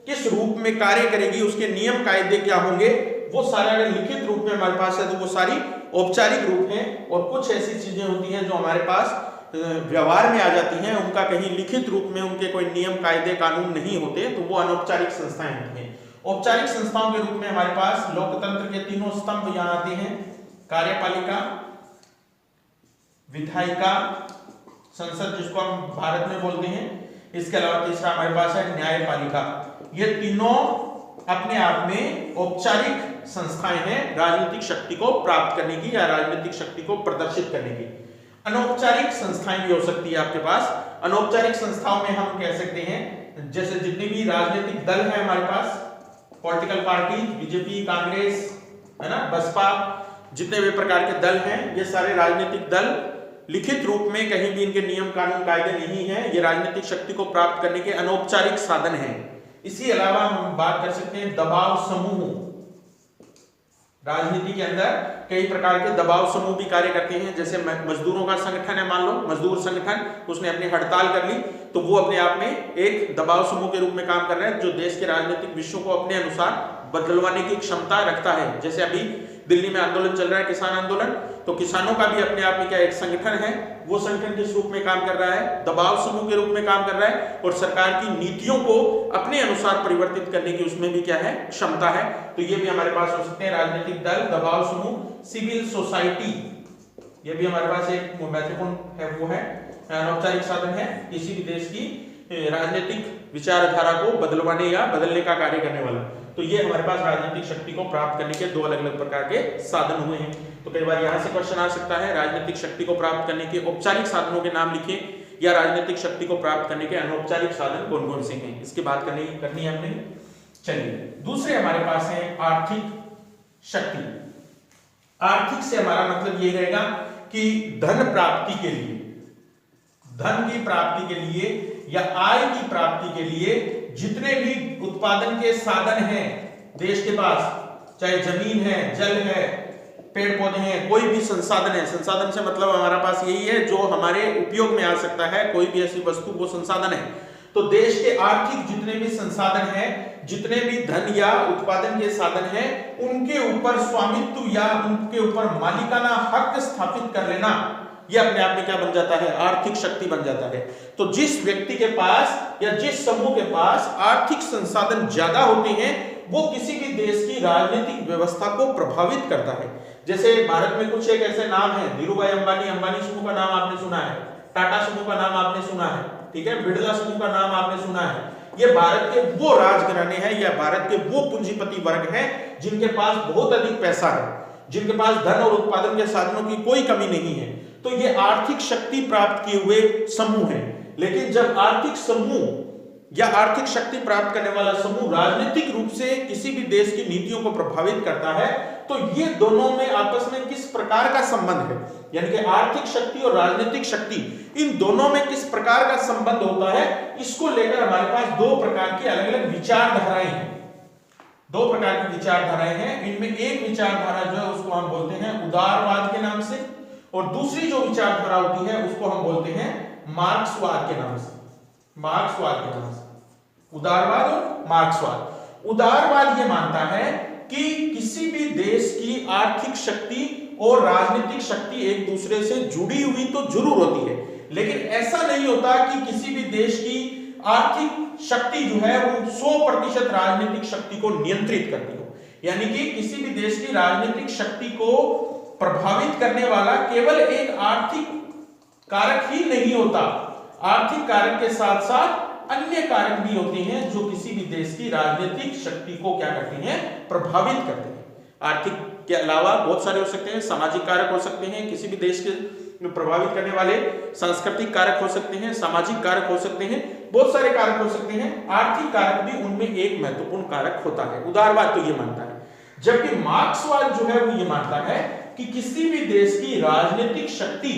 किस रूप में कार्य करेगी, उसके नियम कायदे क्या होंगे, वो सारे अगर लिखित रूप में हमारे पास है तो वो सारी औपचारिक रूप है। और कुछ ऐसी चीजें होती हैं जो हमारे पास व्यवहार में आ जाती हैं, उनका कहीं लिखित रूप में उनके कोई नियम कायदे कानून नहीं होते, तो वो अनौपचारिक संस्थाएं होती हैं। औपचारिक संस्थाओं के रूप में हमारे पास लोकतंत्र के तीनों स्तंभ यहां आते हैं, कार्यपालिका, विधायिका, संसद जिसको हम भारत में बोलते हैं, इसके अलावा तीसरा हमारे पास है न्यायपालिका। ये तीनों अपने आप में औपचारिक संस्थाएं हैं राजनीतिक शक्ति को प्राप्त करने की या राजनीतिक शक्ति को प्रदर्शित करने की। अनौपचारिक संस्थाएं भी हो सकती है आपके पास। अनौपचारिक संस्थाओं में हम कह सकते हैं जैसे जितने भी राजनीतिक दल हैं हमारे पास, पॉलिटिकल पार्टी, बीजेपी, कांग्रेस, है ना, बसपा, जितने भी प्रकार के दल हैं, ये सारे राजनीतिक दल लिखित रूप में कहीं भी इनके नियम कानून कायदे नहीं है, ये राजनीतिक शक्ति को प्राप्त करने के अनौपचारिक साधन हैं। इसी अलावा हम बात कर सकते हैं दबाव समूह। राजनीति के अंदर कई प्रकार के दबाव समूह भी कार्य करते हैं, जैसे मजदूरों का संगठन है, मान लो मजदूर संगठन, उसने अपनी हड़ताल कर ली तो वो अपने आप में एक दबाव समूह के रूप में काम कर रहा है, जो देश के राजनीतिक विषयों को अपने अनुसार बदलवाने की क्षमता रखता है। जैसे अभी दिल्ली में आंदोलन चल रहा है, किसान आंदोलन, तो किसानों का भी अपने आप में क्या एक संगठन है, वो संगठन किस रूप में काम कर रहा है, दबाव समूह के रूप में काम कर रहा है, और सरकार की नीतियों को अपने अनुसार परिवर्तित करने की उसमें भी क्या है, क्षमता है। तो ये भी हमारे पास हो सकते हैं राजनीतिक दल, दबाव समूह, सिविल सोसाइटी, ये भी हमारे पास एक महत्वपूर्ण है, वो है अनौपचारिक साधन है, किसी भी देश की राजनीतिक विचारधारा को बदलवाने या बदलने का कार्य करने वाला। तो ये हमारे पास राजनीतिक शक्ति को प्राप्त करने के दो अलग अलग प्रकार के साधन हुए हैं। तो कई बार यहाँ से क्वेश्चन आ सकता है, राजनीतिक शक्ति को प्राप्त करने के औपचारिक साधनों के नाम लिखिए, या राजनीतिक शक्ति को प्राप्त करने के अनौपचारिक साधन कौन कौन से हैं, इसकी बात करनी है हमने। चलिए दूसरे हमारे पास है आर्थिक शक्ति। आर्थिक से हमारा मतलब ये रहेगा कि धन प्राप्ति के लिए, धन की प्राप्ति के लिए या आय की प्राप्ति के लिए जितने भी उत्पादन के साधन हैं देश के पास, चाहे जमीन है, जल है, पेड़ पौधे हैं, कोई भी संसाधन है, संसाधन से मतलब हमारा पास यही है जो हमारे उपयोग में आ सकता है, कोई भी ऐसी वस्तु वो संसाधन है। तो देश के आर्थिक जितने भी संसाधन हैं, जितने भी धन या उत्पादन के साधन हैं, उनके ऊपर स्वामित्व या उनके ऊपर मालिकाना हक स्थापित कर लेना, यह अपने आप में क्या बन जाता है, आर्थिक शक्ति बन जाता है। तो जिस व्यक्ति के पास या जिस समूह के पास आर्थिक संसाधन ज्यादा होते हैं, वो किसी भी देश की राजनीतिक व्यवस्था को प्रभावित करता है। जैसे भारत में कुछ एक ऐसे नाम हैं, धीरूभाई अंबानी, अंबानी समूह का नाम आपने सुना है, टाटा समूह का नाम आपने सुना है, ठीक है, बिड़ला समूह का नाम आपने सुना है। ये भारत के वो राजघराने हैं या भारत के वो पूंजीपति वर्ग हैं जिनके पास बहुत अधिक पैसा है, जिनके पास धन और उत्पादन के साधनों की कोई कमी नहीं है। तो ये आर्थिक शक्ति प्राप्त किए हुए समूह हैं। लेकिन जब आर्थिक समूह या आर्थिक शक्ति प्राप्त करने वाला समूह राजनीतिक रूप से किसी भी देश की नीतियों को प्रभावित करता है, तो ये दोनों में आपस में किस प्रकार का संबंध है, यानी कि आर्थिक शक्ति और राजनीतिक शक्ति, इन दोनों में किस प्रकार का संबंध होता है, इसको लेकर हमारे पास दो प्रकार की अलग अलग विचारधाराएं हैं। दो प्रकार की विचारधाराएं हैं। इनमें एक विचारधारा जो है उसको हम बोलते हैं उदारवाद के नाम से, और दूसरी जो विचारधारा होती है उसको हम बोलते हैं मार्क्सवाद के नाम से, मार्क्सवाद के नाम से। उदारवाद और मार्क्सवाद। उदारवाद ये मानता है कि किसी भी देश की आर्थिक शक्ति और राजनीतिक शक्ति एक दूसरे से जुड़ी हुई तो जरूर होती है, लेकिन ऐसा नहीं होता कि किसी भी देश की आर्थिक शक्ति जो है वो 100% राजनीतिक शक्ति को नियंत्रित करती हो। यानी कि किसी भी देश की राजनीतिक शक्ति को प्रभावित करने वाला केवल एक आर्थिक कारक ही नहीं होता। आर्थिक कारक के साथ साथ अन्य कारक भी होते हैं जो किसी भी देश की राजनीतिक शक्ति को क्या करते हैं, प्रभावित करते हैं। आर्थिक के अलावा बहुत सारे हो सकते हैं, सामाजिक कारक हो सकते हैं, किसी भी देश के प्रभावित करने वाले सांस्कृतिक कारक हो सकते हैं, सामाजिक कारक हो सकते हैं, बहुत सारे कारक हो सकते हैं। आर्थिक कारक भी उनमें एक महत्वपूर्ण कारक होता है। उदारवाद तो ये मानता है, जबकि मार्क्सवाद जो है वो ये मानता है कि किसी भी देश की राजनीतिक शक्ति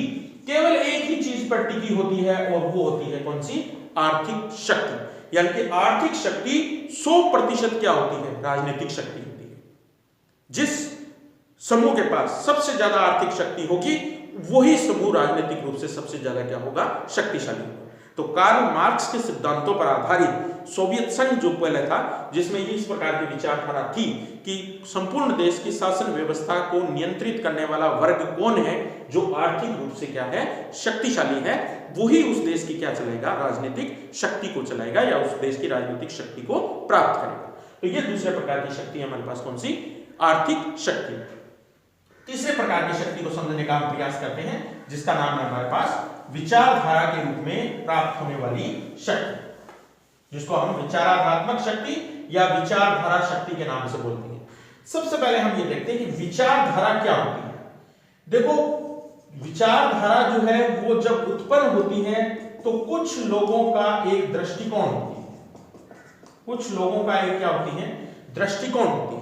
केवल एक ही चीज पर टिकी होती है और वो होती है कौन सी, आर्थिक शक्ति। यानी कि आर्थिक शक्ति 100% क्या होती है, राजनीतिक शक्ति होती है। जिस समूह के पास सबसे ज्यादा आर्थिक शक्ति होगी वही समूह राजनीतिक रूप से सबसे ज्यादा क्या होगा, शक्तिशाली होगा। तो कार्ल मार्क्स के सिद्धांतों पर आधारित सोवियत संघ जो पहले था, जिसमें इस प्रकार की विचारधारा थी कि संपूर्ण देश की शासन व्यवस्था को नियंत्रित करने वाला वर्ग कौन है, जो आर्थिक रूप से क्या है, शक्तिशाली है, वही उस देश की क्या चलाएगा, राजनीतिक शक्ति को चलाएगा या उस देश की राजनीतिक शक्ति को प्राप्त करेगा। तो ये दूसरे प्रकार की शक्ति हमारे पास कौन सी, आर्थिक शक्ति। तीसरे प्रकार की शक्ति को समझने का हम प्रयास करते हैं, जिसका नाम है हमारे पास विचारधारा के रूप में प्राप्त होने वाली शक्ति, जिसको हम विचारात्मक शक्ति या विचारधारा शक्ति के नाम से बोलते हैं। सबसे पहले हम ये देखते हैं कि विचारधारा क्या होती है। देखो, विचारधारा जो है वो जब उत्पन्न होती है तो कुछ लोगों का एक दृष्टिकोण होती है, कुछ लोगों का एक क्या होती है, दृष्टिकोण होती है।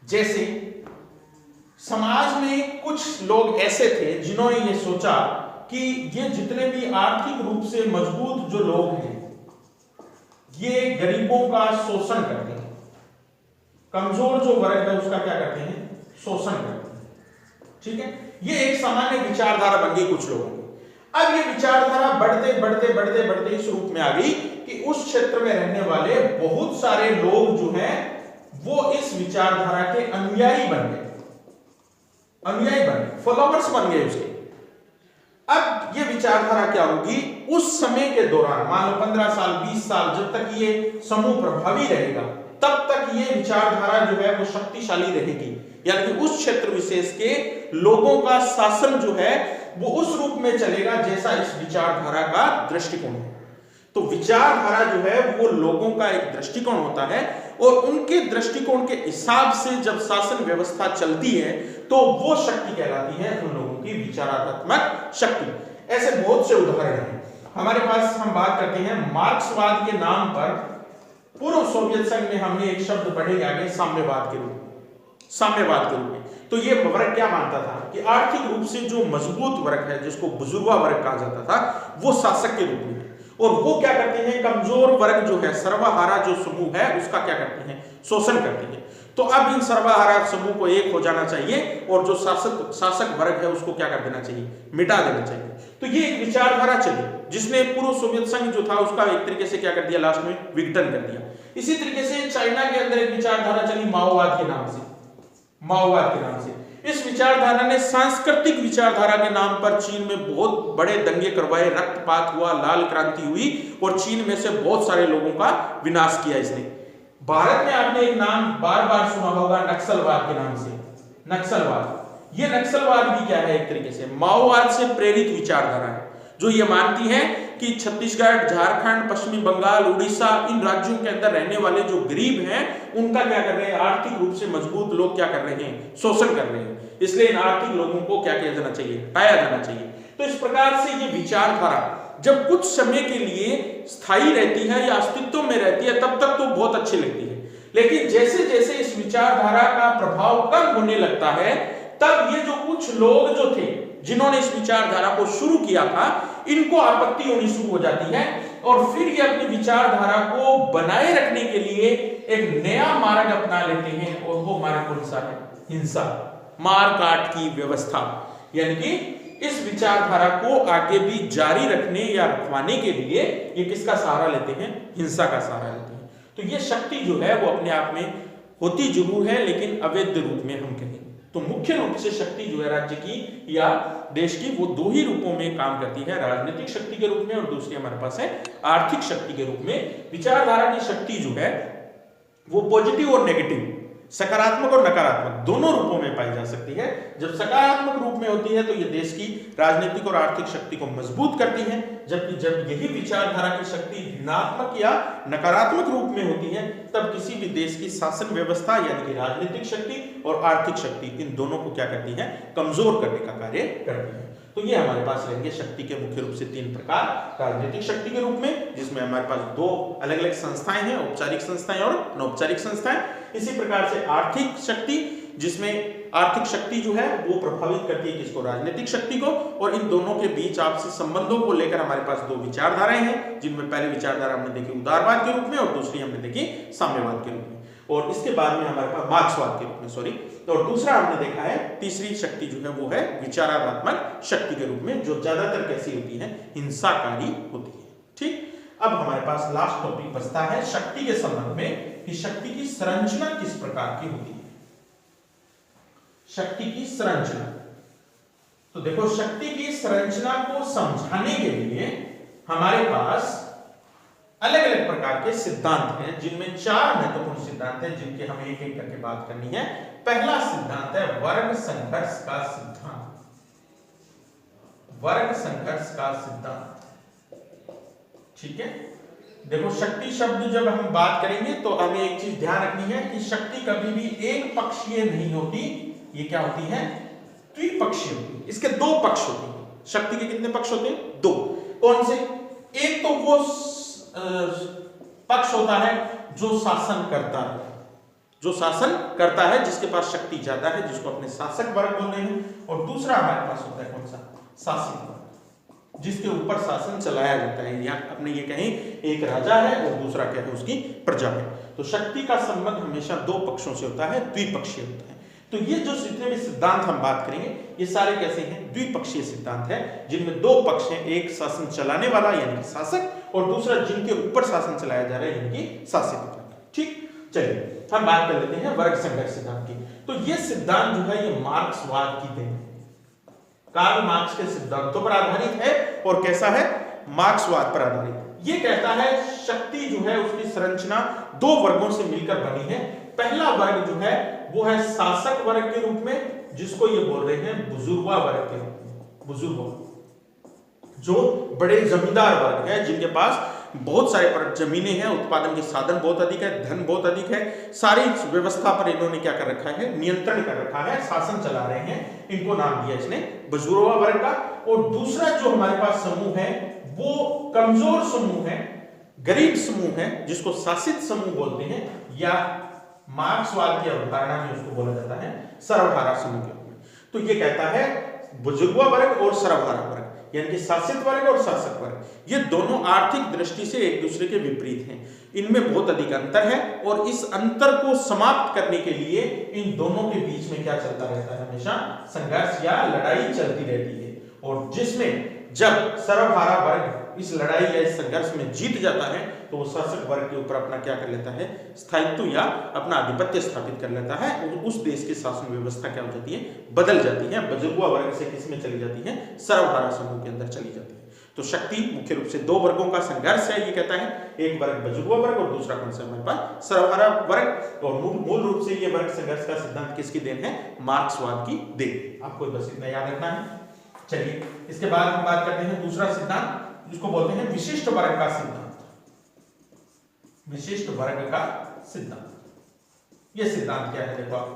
जैसे समाज में कुछ लोग ऐसे थे जिन्होंने ये सोचा कि ये जितने भी आर्थिक रूप से मजबूत जो लोग हैं ये गरीबों का शोषण करते हैं, कमजोर जो वर्ग है उसका क्या करते हैं, शोषण करते हैं। ठीक है, ये एक सामान्य विचारधारा बन गई कुछ लोगों की। अब ये विचारधारा बढ़ते बढ़ते बढ़ते बढ़ते इस रूप में आ गई कि उस क्षेत्र में रहने वाले बहुत सारे लोग जो हैं वो इस विचारधारा के अनुयायी बन गए, अनुयायी बन गए, फॉलोवर्स बन गए उसके। अब ये विचारधारा क्या होगी, उस समय के दौरान मान लो 15 साल 20 साल जब तक ये समूह प्रभावी रहेगा तब तक ये विचारधारा जो है वो शक्तिशाली रहेगी। यानी कि उस क्षेत्र विशेष के लोगों का शासन जो है वो उस रूप में चलेगा जैसा इस विचारधारा का दृष्टिकोण है। तो विचारधारा जो है वो लोगों का एक दृष्टिकोण होता है और उनके दृष्टिकोण के हिसाब से जब शासन व्यवस्था चलती है तो वो शक्ति कहलाती है उन लोगों की विचारात्मक शक्ति। ऐसे बहुत से उदाहरण हैं हमारे पास। हम बात करते हैं मार्क्सवाद के नाम पर पूर्व सोवियत संघ में हमने एक शब्द पढ़े आगे, साम्यवाद के रूप में, साम्यवाद के रूप में। तो ये वर्ग क्या मानता था कि आर्थिक रूप से जो मजबूत वर्ग है जिसको बुजुर्गा वर्ग कहा जाता था वो शासक के रूप में है, और वो क्या करते हैं, कमजोर वर्ग जो है, सर्वहारा जो समूह है उसका क्या करते हैं, शोषण करते हैं। तो अब इन सर्वहारा समूह को एक हो जाना चाहिए और जो शासक वर्ग है उसको क्या कर देना चाहिए, मिटा देना चाहिए। तो ये एक विचारधारा चली जिसने पूर्व सोवियत संघ जो था उसका एक तरीके से क्या कर दिया, लास्ट में विघटन कर दिया। इसी तरीके से चाइना के अंदर एक विचारधारा चली माओवाद के नाम से, माओवाद के नाम से। इस विचारधारा ने सांस्कृतिक विचारधारा के नाम पर चीन में बहुत बड़े दंगे करवाए, रक्तपात हुआ, लाल क्रांति हुई और चीन में से बहुत सारे लोगों का विनाश किया इसने। भारत में आपने एक नाम बार बार सुना होगा, नक्सलवाद के नाम से, नक्सलवाद। ये नक्सलवाद भी क्या है, एक तरीके से माओवाद से प्रेरित विचारधारा है जो ये मानती है कि छत्तीसगढ़, झारखंड, पश्चिमी बंगाल, उड़ीसा, इन राज्यों के अंदर रहने वाले जो गरीब हैं उनका क्या कर रहे हैं, आर्थिक रूप से मजबूत लोग क्या कर रहे हैं, शोषण कर रहे हैं। इसलिए इन आर्थिक लोगों को क्या किया जाना चाहिए, हटाया जाना चाहिए। तो इस प्रकार से ये विचारधारा जब कुछ समय के लिए स्थायी रहती है या अस्तित्व में रहती है तब तक तो बहुत अच्छी लगती है, लेकिन जैसे जैसे इस विचारधारा का प्रभाव कम होने लगता है तब ये जो कुछ लोग जो थे जिन्होंने इस विचारधारा को शुरू किया था इनको आपत्ति होनी शुरू हो जाती है और फिर ये अपनी विचारधारा को बनाए रखने के लिए एक नया मार्ग अपना लेते हैं और वो मार्ग कौन सा है, हिंसा, मार काट की व्यवस्था। यानी कि इस विचारधारा को आगे भी जारी रखने या रखवाने के लिए ये किसका सहारा लेते हैं, हिंसा का सहारा लेते हैं। तो ये शक्ति जो है वो अपने आप में होती जरूर है लेकिन अवैध रूप में हम कहें तो मुख्य रूप से शक्ति जो है राज्य की या देश की वो दो ही रूपों में काम करती है, राजनीतिक शक्ति के रूप में और दूसरी हमारे पास है आर्थिक शक्ति के रूप में। विचारधारा की शक्ति जो है वो पॉजिटिव और नेगेटिव सकारात्मक और नकारात्मक दोनों रूपों में पाई जा सकती है। जब सकारात्मक रूप में होती है तो ये देश की राजनीतिक और आर्थिक शक्ति को मजबूत करती है, जबकि जब यही विचारधारा की शक्ति ऋणात्मक या नकारात्मक रूप में होती है तब किसी भी देश की शासन व्यवस्था यानी कि राजनीतिक शक्ति और आर्थिक शक्ति इन दोनों को क्या करती है, कमजोर करने का कार्य करती है। तो ये हमारे पास रहेंगे शक्ति के मुख्य रूप से तीन प्रकार। राजनीतिक शक्ति के रूप में जिसमें हमारे पास दो अलग अलग संस्थाएं हैं, औपचारिक संस्थाएं और अनौपचारिक संस्थाएं। इसी प्रकार से आर्थिक शक्ति जिसमें आर्थिक शक्ति जो है वो प्रभावित करती है किसको, राजनीतिक शक्ति को, और इन दोनों के बीच आपसी संबंधों को लेकर हमारे पास दो विचारधाराएं हैं, जिनमें पहली विचारधारा हमने देखी उदारवाद के रूप में और दूसरी हमने देखी साम्यवाद के रूप में, और इसके बाद में हमारे पास मार्क्सवाद के रूप में, सॉरी, और दूसरा हमने देखा है तीसरी शक्ति जो है वो है विचारात्मक शक्ति के रूप में, जो ज्यादातर कैसी होती है, हिंसाकारी होती है। ठीक, अब हमारे पास लास्ट टॉपिक बचता है शक्ति के संबंध में कि शक्ति की संरचना किस प्रकार की होती है। शक्ति की संरचना, तो देखो शक्ति की संरचना को समझाने के लिए हमारे पास अलग अलग प्रकार के सिद्धांत हैं, जिनमें चार महत्वपूर्ण सिद्धांत हैं जिनके हमें एक एक करके बात करनी है। पहला सिद्धांत है वर्ग संघर्ष का सिद्धांत। वर्ग संघर्ष का सिद्धांत, ठीक है। देखो शक्ति शब्द जब हम बात करेंगे तो हमें एक चीज ध्यान रखनी है कि शक्ति कभी भी एक पक्षीय नहीं होती, ये क्या होती है, द्विपक्षीय होती है। इसके दो पक्ष होते हैं। शक्ति के कितने पक्ष होते हैं, दो। कौन से, एक तो वो पक्ष होता है जो शासन करता है, जो शासन करता है, जिसके पास शक्ति ज्यादा है, जिसको अपने शासक वर्ग बोलते हैं, और दूसरा हमारे पास होता है कौन सा, शासित वर्ग, जिसके ऊपर शासन चलाया जाता है, या अपने ये कहें एक राजा है और दूसरा क्या है, उसकी प्रजा है। तो शक्ति का संबंध हमेशा दो पक्षों से होता है, द्विपक्षीय होता है। तो ये जो जितने भी सिद्धांत हम बात करेंगे ये सारे कैसे हैं, द्विपक्षीय सिद्धांत है, जिनमें दो पक्ष हैं, एक शासन चलाने वाला यानी कि शासक, और दूसरा जिनके ऊपर शासन चलाया जा रहा है यानी कि शासित वर्ग। ठीक, चलिए हम बात कर लेते हैं वर्ग संघर्ष सिद्धांत की। तो ये सिद्धांत जो है ये मार्क्सवाद की देन है, कार्ल मार्क्स के सिद्धांतों पर आधारित है, और कैसा है, मार्क्सवाद पर आधारित। ये कहता है शक्ति जो है उसकी संरचना दो वर्गों से मिलकर बनी है। पहला वर्ग जो है वो है शासक वर्ग के रूप में, जिसको ये बोल रहे हैं बुजुर्गा वर्ग के रूप में, बुजुर्गा, जो बड़े जमींदार वर्ग है, जिनके पास बहुत सारे जमीनें हैं, उत्पादन के साधन बहुत अधिक है, धन बहुत अधिक है, सारी व्यवस्था पर इन्होंने क्या कर रखा है, नियंत्रण कर रखा है, शासन चला रहे हैं। इनको नाम दिया इसने बुजुर्गा वर्ग का। और दूसरा जो हमारे पास समूह है वो कमजोर समूह है, गरीब समूह है, जिसको शासित समूह बोलते हैं, या मार्क्सवाद की अवधारणा में उसको बोला जाता है सर्वहारा समूह के रूप में। तो ये कहता है बुजुर्गा वर्ग और सर्वहारा वर्ग यानी कि शासित वर्ग और शासक वर्ग, ये दोनों आर्थिक दृष्टि से एक दूसरे के विपरीत हैं, इनमें बहुत अधिक अंतर है, और इस अंतर को समाप्त करने के लिए इन दोनों के बीच में क्या चलता रहता है, हमेशा संघर्ष या लड़ाई चलती रहती है। और जिसमें जब सर्वहारा वर्ग इस लड़ाई या इस संघर्ष में जीत जाता है तो वो शासक वर्ग के ऊपर अपना क्या कर लेता है, स्थायित्व या अपना आधिपत्य स्थापित कर लेता है, और उस देश की शासन व्यवस्था क्या हो जाती है, बदल जाती है, बुजुर्गा वर्ग से किसमें चली जाती है, सर्वहारा समूह के अंदर चली जाती है। तो शक्ति मुख्य रूप से दो वर्गों का संघर्ष है, ये कहता है, एक वर्ग बुजुर्गा वर्ग और दूसरा कौन सा हमारे पास सर्वहारा वर्ग। और मूल रूप से ये वर्ग संघर्ष का सिद्धांत किसकी देन है, मार्क्सवाद की देन। आपको बस इतना याद रखना है। चलिए इसके बाद हम बात करते हैं दूसरा सिद्धांत, जिसको बोलते हैं विशिष्ट वर्ग का सिद्धांत। विशिष्ट वर्ग का सिद्धांत, यह सिद्धांत क्या है, देखो आप,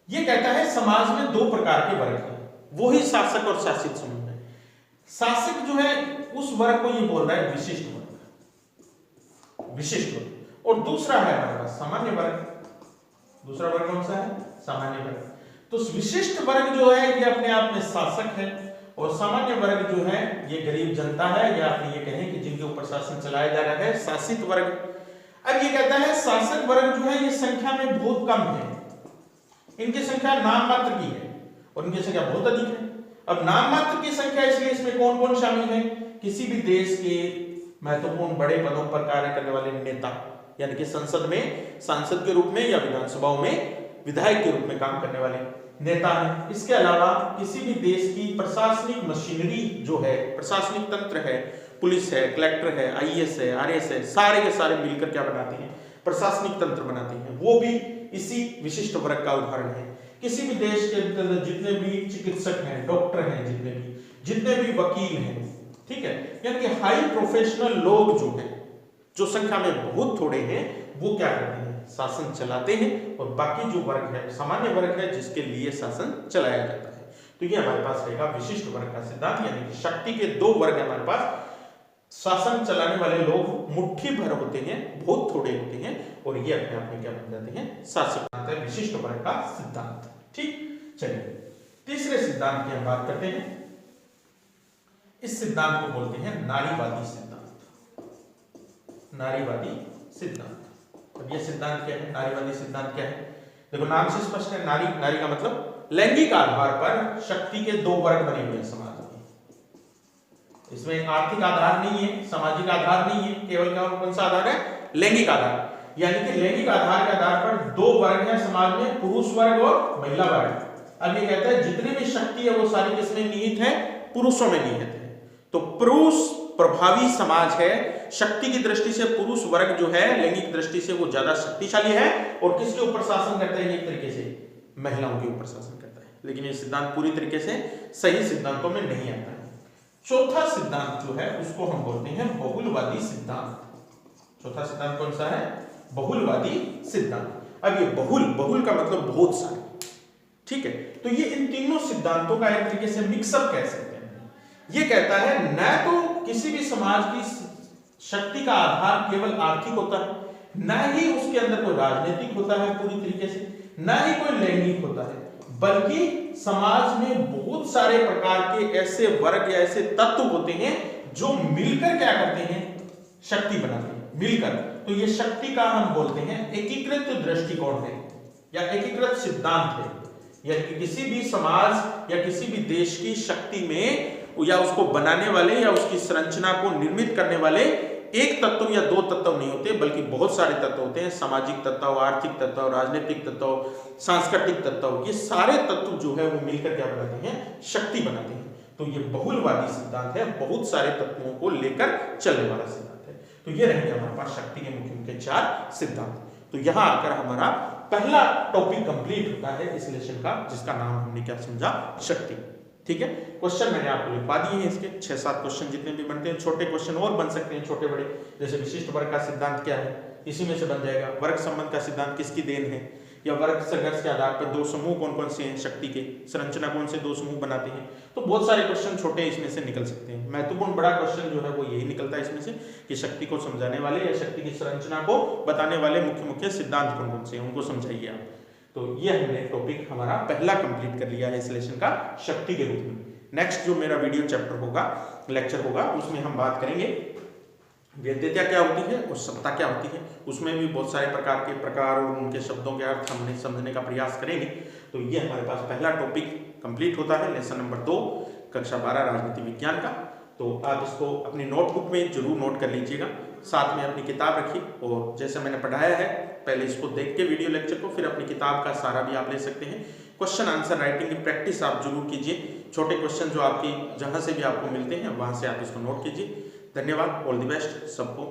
यह कहता है समाज में दो प्रकार के वर्ग हैं, वो ही शासक और शासित समूह है। शासक जो है उस वर्ग को ये बोल रहा है विशिष्ट वर्ग, विशिष्ट वर्ग, और दूसरा है हमारे पास सामान्य वर्ग। दूसरा वर्ग कौन सा है, सामान्य वर्ग। तो विशिष्ट वर्ग जो है ये अपने आप में शासक है, और सामान्य वर्ग जो है ये गरीब जनता है, या आप ये कहें कि जिनके ऊपर शासन चलाया जा रहा है, शासित वर्ग। अब ये कहता है शासक वर्ग जो है ये संख्या में बहुत कम है, इनकी संख्या नाम मात्र की है, और इनकी संख्या बहुत अधिक है। अब नाम मात्र की संख्या इसलिए इसमें कौन कौन शामिल है, किसी भी देश के महत्वपूर्ण बड़े पदों पर कार्य करने वाले नेता, यानी कि संसद में सांसद के रूप में या विधानसभाओं में विधायक के रूप में काम करने वाले नेता हैं। इसके अलावा किसी भी देश की प्रशासनिक मशीनरी जो है, प्रशासनिक तंत्र है, पुलिस है, कलेक्टर है, आईएएस है, आरएएस है, सारे के सारे मिलकर क्या बनाते हैं, प्रशासनिक तंत्र बनाते हैं, वो भी इसी विशिष्ट वर्ग का उदाहरण है। किसी भी देश के अंदर जितने भी चिकित्सक हैं, डॉक्टर हैं, जितने भी वकील हैं, ठीक है, यानी कि हाई प्रोफेशनल लोग जो हैं, जो संख्या में बहुत थोड़े हैं, वो क्या करते हैं, शासन चलाते हैं, और बाकी जो वर्ग है, सामान्य वर्ग है, जिसके लिए शासन चलाया जाता है। तो ये हमारे पास रहेगा विशिष्ट वर्ग का सिद्धांत, यानी कि शक्ति के दो वर्ग है हमारे पास। शासन चलाने वाले लोग मुट्ठी भर होते हैं, बहुत थोड़े होते हैं, और ये अपने आप में क्या बन जाते हैं, शासक। विशिष्ट वर्ग का सिद्धांत। ठीक, चलिए तीसरे सिद्धांत की हम बात करते हैं। इस सिद्धांत को बोलते हैं नारीवादी सिद्धांत। नारीवादी सिद्धांत। अब ये सिद्धांत क्या है, नारीवादी सिद्धांत क्या है? देखो नाम से स्पष्ट है, नारी, नारी का मतलब लैंगिक आधार पर शक्ति के दो वर्ग बने हुए हैं समाज में। इसमें आर्थिक आधार नहीं है, सामाजिक आधार नहीं है, केवल कौन सा आधार है, लैंगिक आधार। यानी कि लैंगिक आधार के आधार पर दो वर्ग हैं समाज में, पुरुष वर्ग और महिला वर्ग। अब ये कहता है जितनी भी शक्ति है वो सारी किसमें निहित है, पुरुषों में निहित है। तो पुरुष प्रभावी समाज है, शक्ति की दृष्टि से पुरुष वर्ग जो है लैंगिक दृष्टि से वो ज्यादा शक्तिशाली है, और किसके ऊपर शासन करता है, एक तरीके से महिलाओं के ऊपर शासन करता है। लेकिन ये सिद्धांत पूरी तरीके से सही सिद्धांतों में नहीं आता है। चौथा सिद्धांत जो है उसको हम बोलते हैं बहुलवादी सिद्धांत। चौथा सिद्धांत कौन सा है, बहुलवादी सिद्धांत। अब ये बहुल का मतलब बहुत सारे, ठीक है। तो ये इन तीनों सिद्धांतों का एक तरीके से मिक्सअप कह सकते हैं। ये कहता है न तो किसी भी समाज की शक्ति का आधार केवल आर्थिक होता है, न ही उसके अंदर कोई राजनीतिक होता है पूरी तरीके से, न ही कोई लैंगिक होता है, बल्कि समाज में बहुत सारे प्रकार के ऐसे वर्ग या ऐसे तत्व होते हैं जो मिलकर क्या करते हैं, शक्ति बनाते हैं, मिलकर। तो ये शक्ति का हम बोलते हैं एकीकृत दृष्टिकोण है या एकीकृत सिद्धांत है। या किसी भी समाज या किसी भी देश की शक्ति में या उसको बनाने वाले या उसकी संरचना को निर्मित करने वाले एक तत्व या दो तत्व नहीं होते, बल्कि बहुत सारे तत्व होते हैं। सामाजिक तत्व, आर्थिक तत्व, राजनीतिक तत्व, सांस्कृतिक तत्व, ये सारे तत्व जो है वो मिलकर क्या बनाते हैं, शक्ति बनाते हैं। तो ये बहुलवादी सिद्धांत है, बहुत सारे तत्वों को लेकर चलने वाला सिद्धांत है। तो ये रहेंगे हमारे पास शक्ति के मुख्य चार सिद्धांत। तो यहां आकर हमारा पहला टॉपिक कंप्लीट होता है इस लेसन का, जिसका नाम हमने क्या समझा, शक्ति। ठीक है, क्वेश्चन मैंने आपको लिखवा दिए हैं, इसके 6-7 क्वेश्चन जितने भी बनते हैं, छोटे क्वेश्चन और बन सकते हैं, छोटे बड़े, जैसे विशिष्ट वर्ग का सिद्धांत क्या है, इसी में से बन जाएगा। वर्ग संबंध का सिद्धांत किसकी देन है, या वर्ग संघर्ष के आधार पर दो समूह कौन कौन से हैं, शक्ति के संरचना कौन से दो समूह बनाते हैं। तो बहुत सारे क्वेश्चन छोटे इसमें से निकल सकते हैं। महत्वपूर्ण बड़ा क्वेश्चन जो है वो यही निकलता है इसमें से कि शक्ति को समझाने वाले या शक्ति की संरचना को बताने वाले मुख्य मुख्य सिद्धांत कौन कौन से हैं, उनको समझाइए आप। तो ये हमने टॉपिक हमारा पहला कंप्लीट कर लिया है इस लेसन का, शक्ति के रूप में। नेक्स्ट जो मेरा वीडियो चैप्टर होगा, लेक्चर होगा, उसमें हम बात करेंगे वेद्यता क्या होती है और सत्ता क्या होती है। उसमें भी बहुत सारे प्रकार के प्रकार और उनके शब्दों के अर्थ हमने समझने का प्रयास करेंगे। तो ये हमारे पास पहला टॉपिक कंप्लीट होता है, लेसन नंबर 2 कक्षा 12 राजनीति विज्ञान का। तो आप इसको अपनी नोटबुक में जरूर नोट कर लीजिएगा, साथ में अपनी किताब रखिए, और जैसे मैंने पढ़ाया है पहले इसको देख के वीडियो लेक्चर को, फिर अपनी किताब का सहारा भी आप ले सकते हैं। क्वेश्चन आंसर राइटिंग की प्रैक्टिस आप जरूर कीजिए। छोटे क्वेश्चन जो आपकी जहां से भी आपको मिलते हैं वहां से आप इसको नोट कीजिए। धन्यवाद, ऑल द बेस्ट सबको।